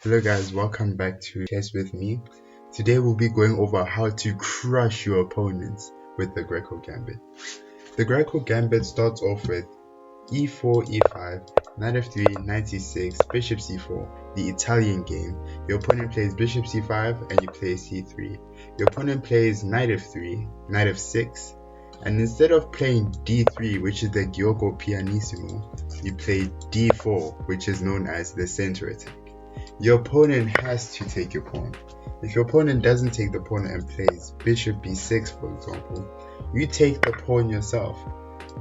Hello guys, welcome back to Chess with me. Today we'll be going over how to crush your opponents with the Greco Gambit. The Greco Gambit starts off with e4, e5, knight f3, knight c6, bishop c4, the Italian game. Your opponent plays bishop c5 and you play c3. Your opponent plays knight f3, knight f6, and instead of playing d3, which is the Gioco Pianissimo, you play d4, which is known as the center attack. Your opponent has to take your pawn. If your opponent doesn't take the pawn and plays bishop b6, for example, you take the pawn yourself.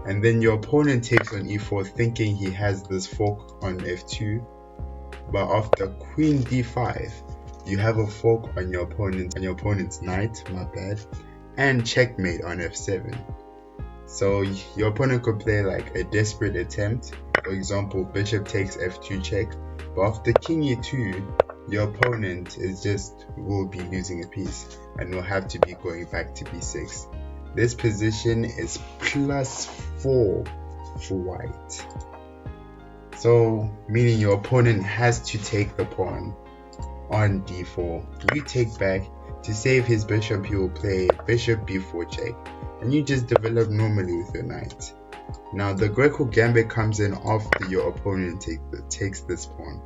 And then your opponent takes on e4 thinking he has this fork on f2, but after queen d5, you have a fork on your opponent's knight, and checkmate on f7. So your opponent could play like a desperate attempt, for example, bishop takes f2 check, but after king e2, your opponent will be losing a piece and will have to be going back to b6. This position is +4 for white. So meaning your opponent has to take the pawn on d4. You take back. To save his bishop, he will play bishop b4 check, and you just develop normally with your knight. Now the Greco Gambit comes in after your opponent takes this pawn.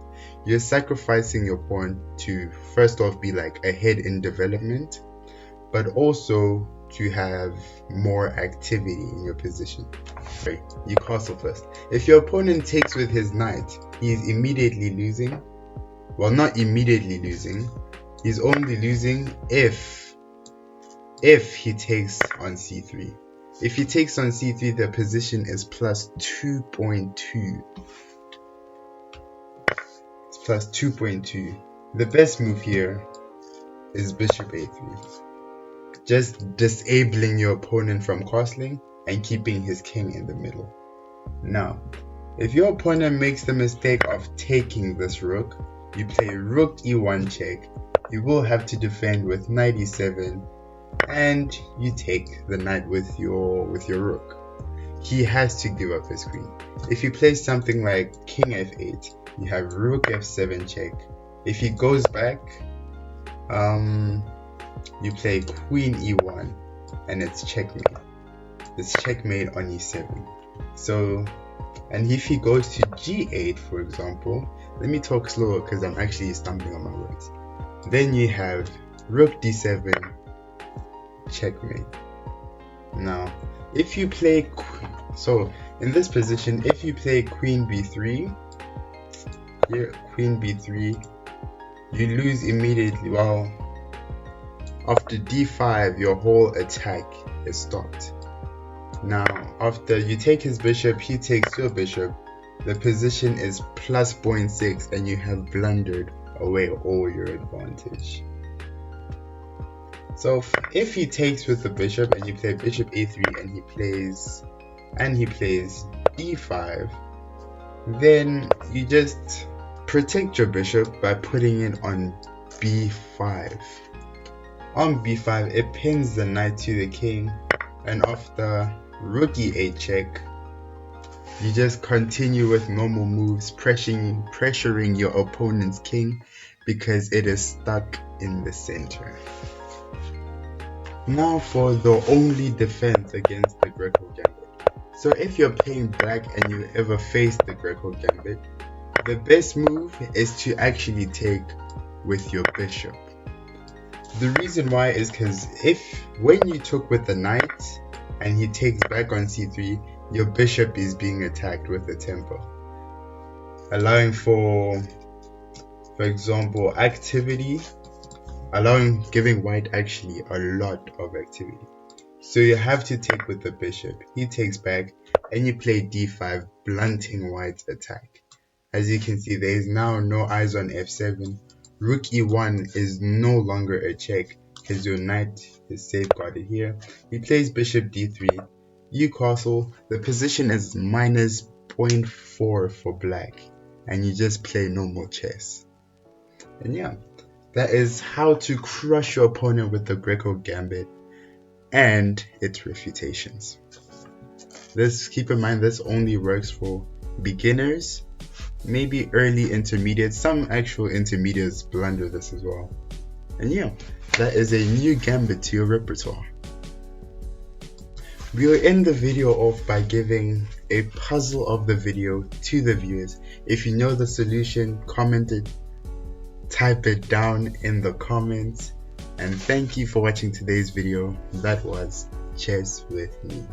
You're sacrificing your pawn to first off be like ahead in development, but also to have more activity in your position. Right, you castle first. If your opponent takes with his knight, he is immediately losing. Well, not immediately losing. He's only losing if he takes on c3. If he takes on c3, the position is +2.2. It's +2.2. The best move here is bishop a3. Just disabling your opponent from castling and keeping his king in the middle. Now, if your opponent makes the mistake of taking this rook, you play rook e1 check. You will have to defend with knight e7, and you take the knight with your rook. He has to give up his queen. If you play something like king f8, you have rook f7 check. If he goes back, you play queen e1, and it's checkmate. It's checkmate on e7. So, and if he goes to g8, for example, let me talk slower because I'm actually stumbling on my words. Then you have rook d7, checkmate. Now, if you play in this position, if you play queen b3, here queen b3, you lose immediately. Well, after d5, your whole attack is stopped. Now, after you take his bishop, he takes your bishop. The position is +0.6, and you have blundered away all your advantage. So if he takes with the bishop and you play bishop a3 and he plays d5, then you just protect your bishop by putting it on b5. On b5, it pins the knight to the king, and after rook e8 check, you just continue with normal moves, pressuring your opponent's king because it is stuck in the center. Now for the only defense against the Greco Gambit. So if you're playing black and you ever face the Greco Gambit, the best move is to actually take with your bishop. The reason why is because when you took with the knight and he takes back on c3, your bishop is being attacked with a tempo, allowing for example, activity, giving white actually a lot of activity. So you have to take with the bishop. He takes back and you play d5, blunting white's attack. As you can see, there is now no eyes on f7. Rook e1 is no longer a check because your knight is safeguarded here. He plays bishop d3. You castle. The position is -0.4 for black, and you just play normal chess. And yeah, that is how to crush your opponent with the Greco Gambit and its refutations. Keep in mind, this only works for beginners maybe early intermediate, some actual intermediates blunder this as well. And yeah, that is a new gambit to your repertoire. We will end the video off by giving a puzzle of the video to the viewers. If you know the solution, comment it, type it down in the comments. And thank you for watching today's video. That was Chess with me.